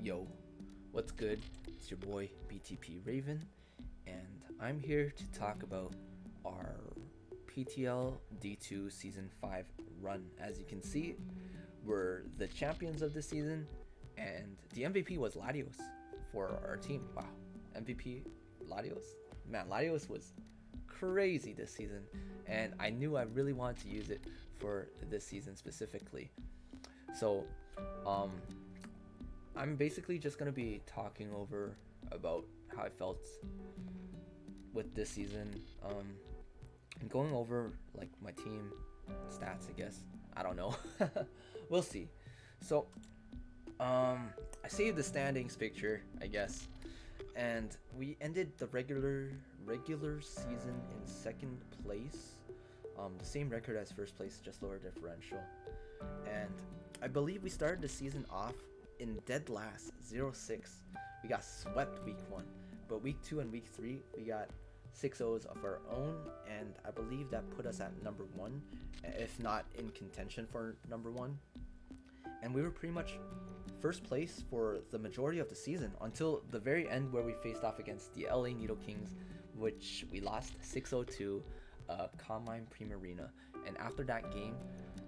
Yo, what's good? It's your boy BTP Raven, and I'm here to talk about our PTL D2 Season 5 run. As you can see, we're the champions of this season, and the MVP was Latios for our team. Wow, MVP Latios? Man, Latios was crazy this season, and I knew I really wanted to use it for this season specifically. So, um, I'm basically just gonna be talking over about how I felt with this season, and going over like my team stats. I guess I don't know. We'll see. So, I saved the standings picture, I guess, and we ended the regular season in second place. The same record as first place, just lower differential. And I believe we started the season off in dead last, 0-6. We got swept week 1, but week 2 and week 3 we got 6-0s of our own, and I believe that put us at number 1, if not in contention for number 1. And we were pretty much first place for the majority of the season until the very end, where we faced off against the LA Needle Kings, which we lost 6-0 to Combine Primarina. And after that game,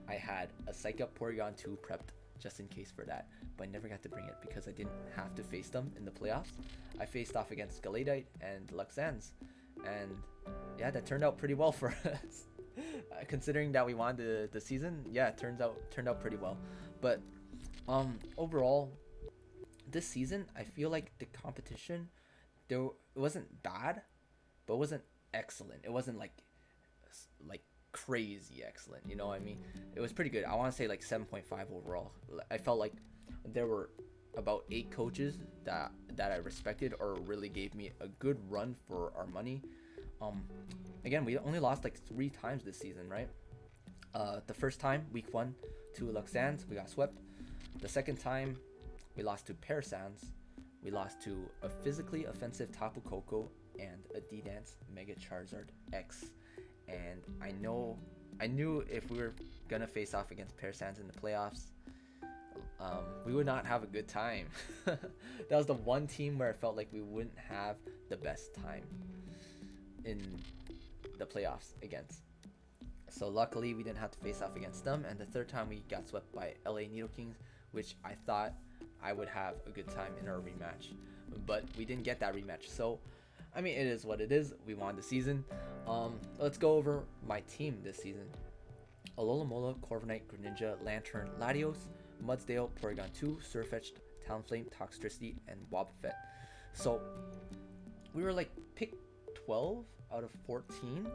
I had a Psych Up Porygon 2 prepped just in case for that, but I never got to bring it because I didn't have to face them in the playoffs. I faced off against Galadite and Luxans, and yeah, that turned out pretty well for us. Considering that we won the season, yeah, it turned out pretty well. But overall, this season I feel like the competition, there, it wasn't bad, but it wasn't excellent. It wasn't like crazy excellent, you know what I mean? It was pretty good. I want to say like 7.5 overall. I felt like there were about 8 coaches that I respected or really gave me a good run for our money. Again, we only lost like 3 times this season, right? The first time, week 1 to Luxans, we got swept. The second time, we lost to Parasans. We lost to a physically offensive Tapu Koko and a D-Dance Mega Charizard X. And I knew if we were gonna face off against Parasans in the playoffs, we would not have a good time. That was the one team where I felt like we wouldn't have the best time in the playoffs against. So luckily we didn't have to face off against them, and the third time we got swept by LA Needle Kings, which I thought I would have a good time in our rematch, but we didn't get that rematch. So I mean, it is what it is. We won the season. Let's go over my team this season. Alola, Corviknight, Greninja, Lantern, Latios, Mudsdale, Porygon 2, Surfetch'd, Talonflame, Toxtricity, and Wobbuffet. So we were like pick 12 out of 14,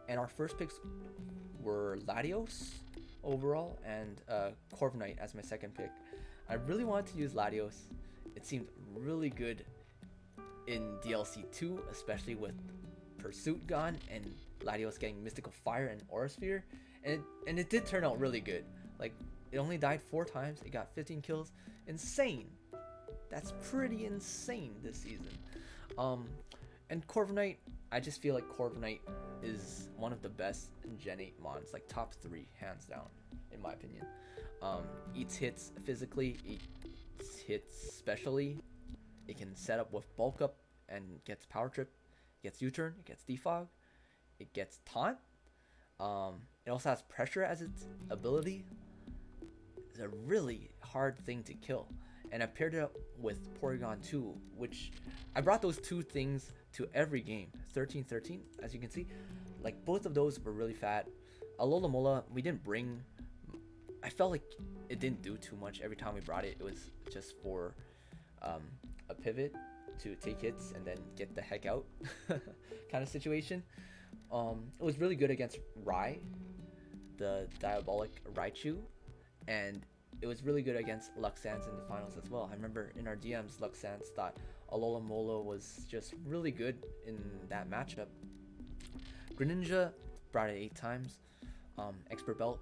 and our first picks were Latios overall and Corviknight as my second pick. I really wanted to use Latios. It seemed really good in DLC 2, especially with Pursuit gone and Latios getting Mystical Fire and Aura Sphere, and it did turn out really good. Like, it only died 4 times, it got 15 kills. Insane. That's pretty insane this season. And Corviknight, I just feel like Corviknight is one of the best Gen 8 mons, like top 3 hands down in my opinion. Eats hits physically, eats hits specially. It can set up with bulk up and gets power trip, gets U-turn, it gets defog, it gets taunt. It also has pressure as its ability. It's a really hard thing to kill, and I paired it up with Porygon 2, which I brought those 2 things to every game. 13-13, as you can see, like both of those were really fat. Alola, we didn't bring. I felt like it didn't do too much every time we brought it. It was just for a pivot to take hits and then get the heck out kind of situation. It was really good against Rai, the Diabolic Raichu, and it was really good against Luxans in the finals as well. I remember in our DMs, Luxans thought Alola was just really good in that matchup. Greninja brought it 8 times, Expert Belt,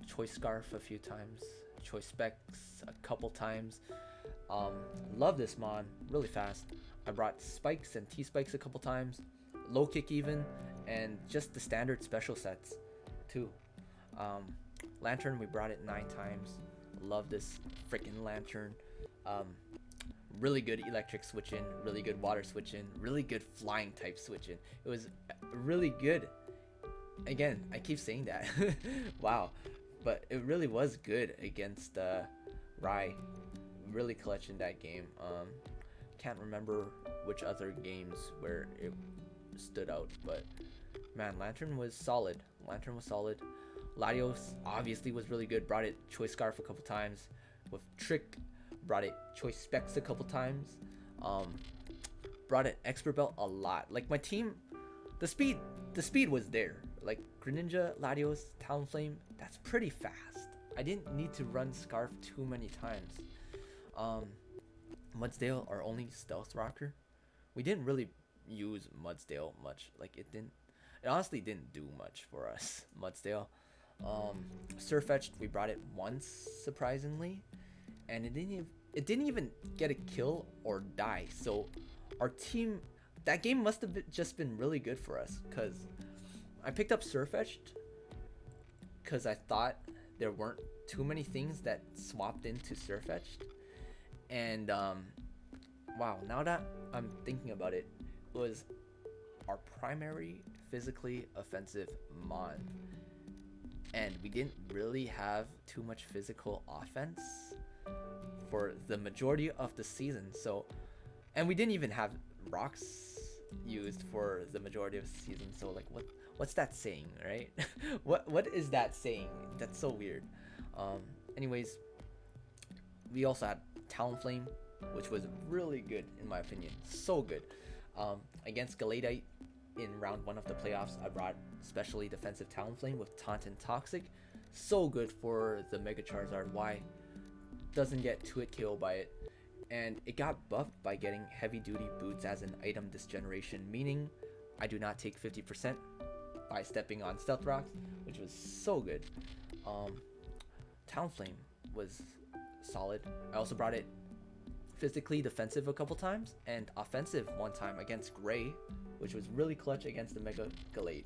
Choice Scarf a few times, Choice Specs a couple times. Love this mon, really fast. I brought Spikes and T-Spikes a couple times, Low Kick even, and just the standard special sets too. Lantern, we brought it 9 times. Love this freaking Lantern. Um, really good electric switching, really good water switching, really good flying type switching. It was really good. Again, I keep saying that. Wow, but it really was good against Rai. Really clutch in that game. Can't remember which other games where it stood out, but man, Lantern was solid. Lantern was solid. Latios obviously was really good. Brought it Choice Scarf a couple times. With Trick, brought it Choice Specs a couple times. Um, brought it Expert Belt a lot. Like my team, the speed was there. Like Greninja, Latios, Talonflame, that's pretty fast. I didn't need to run Scarf too many times. Um, Mudsdale, our only stealth rocker, we didn't really use Mudsdale much. Like it honestly didn't do much for us. Mudsdale. Surfetched, we brought it once surprisingly, and it didn't even get a kill or die. So our team, that game must have just been really good for us, because I picked up Surfetched because I thought there weren't too many things that swapped into Surfetched, and wow, now that I'm thinking about it, it was our primary physically offensive mon, and we didn't really have too much physical offense for the majority of the season. So, and we didn't even have rocks used for the majority of the season. So like, what's that saying, right? What is that saying? That's so weird. Anyways, we also had Talonflame, which was really good in my opinion. So good. Against Galadite in round 1 of the playoffs, I brought specially defensive Talonflame with Taunt and Toxic. So good for the Mega Charizard. Why? Doesn't get 2-hit KO by it. And it got buffed by getting heavy duty boots as an item this generation, meaning I do not take 50% by stepping on Stealth Rocks, which was so good. Talonflame was solid. I also brought it physically defensive a couple times and offensive one time against Gray, which was really clutch against the Mega Galade.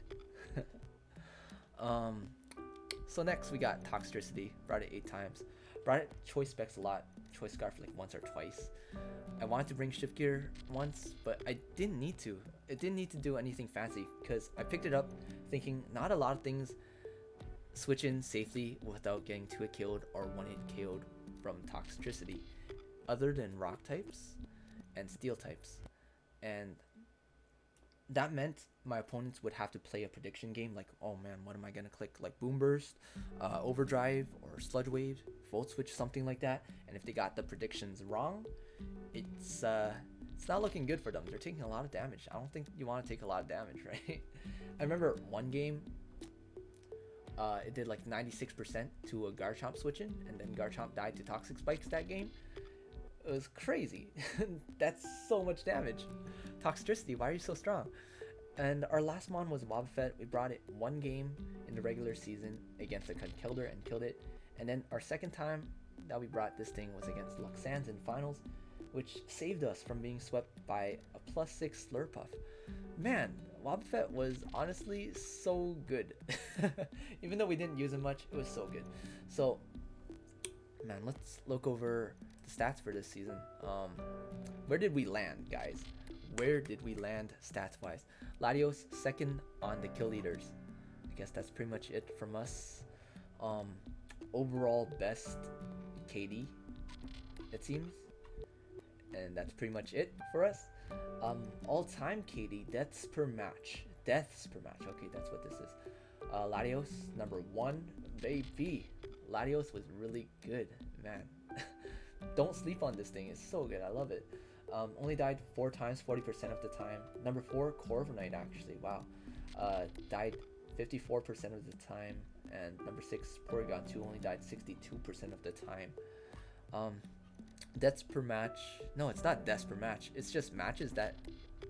So next we got Toxtricity, brought it 8 times. Brought it Choice Specs a lot, Choice Scarf like once or twice. I wanted to bring Shift Gear once, but I didn't need to. It didn't need to do anything fancy, because I picked it up thinking not a lot of things switch in safely without getting 2-hit killed or 1-hit KO'd from Toxtricity, other than rock types and steel types. And that meant my opponents would have to play a prediction game like, oh man, what am I gonna click? Like Boom Burst, Overdrive, or Sludge Wave, Volt Switch, something like that. And if they got the predictions wrong, it's not looking good for them. They're taking a lot of damage. I don't think you want to take a lot of damage, right? I remember one game, it did like 96% to a Garchomp switching, and then Garchomp died to Toxic Spikes that game. It was crazy. That's so much damage. Toxtricity, why are you so strong? And our last mon was Wobbuffet. We brought it one game in the regular season against a Conkeldurr and killed it. And then our second time that we brought this thing was against Luxans in finals, which saved us from being swept by a +6 Slurpuff. Man, Wobbuffet was honestly so good. Even though we didn't use him much, it was so good. So, man, let's look over the stats for this season. Where did we land, guys? Where did we land stats-wise? Latios, second on the kill leaders. I guess that's pretty much it from us. Overall best KD, it seems. And that's pretty much it for us. All-time KD, deaths per match. Deaths per match. Okay, that's what this is. Latios, number 1. Baby. Latios was really good, man. Don't sleep on this thing. It's so good. I love it. Only died 4 times, 40% of the time. Number 4, Corviknight, actually. Wow. Died 54% of the time. And number 6, Porygon 2, only died 62% of the time. Deaths per match. No, it's not deaths per match. It's just matches that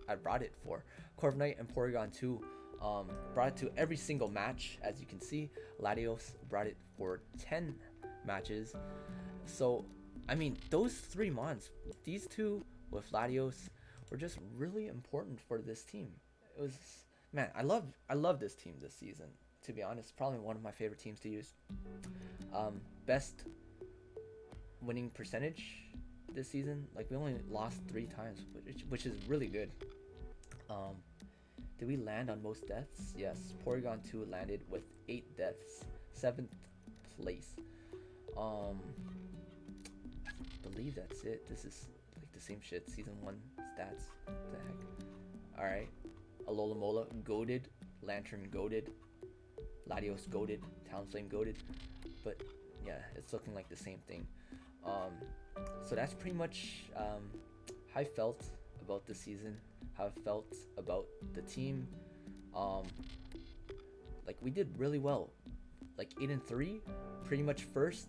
I brought it for. Corviknight and Porygon 2 brought it to every single match, as you can see. Latios brought it for 10 matches. So, I mean, those 3 mons, these 2 with Latios, were just really important for this team. It was, man, I love this team this season, to be honest. Probably one of my favorite teams to use. Best winning percentage, this season. Like we only lost 3 times, which is really good. Um, did we land on most deaths? Yes. Porygon 2 landed with 8 deaths, 7th place. Um, believe that's it. This is like the same shit. Season 1 stats. What the heck? Alright. Alola Mola goaded. Lantern goaded. Latios goaded. Talonflame goaded. But yeah, it's looking like the same thing. So that's pretty much how I felt about the season, how I felt about the team. Like we did really well, like 8-3, pretty much first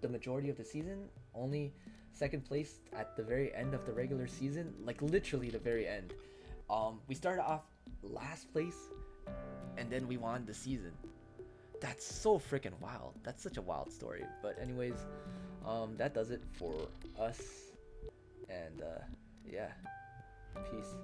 the majority of the season. Only second place at the very end of the regular season, like literally the very end. We started off last place, and then we won the season. That's so freaking wild. That's such a wild story. But anyways, that does it for us. And yeah, peace.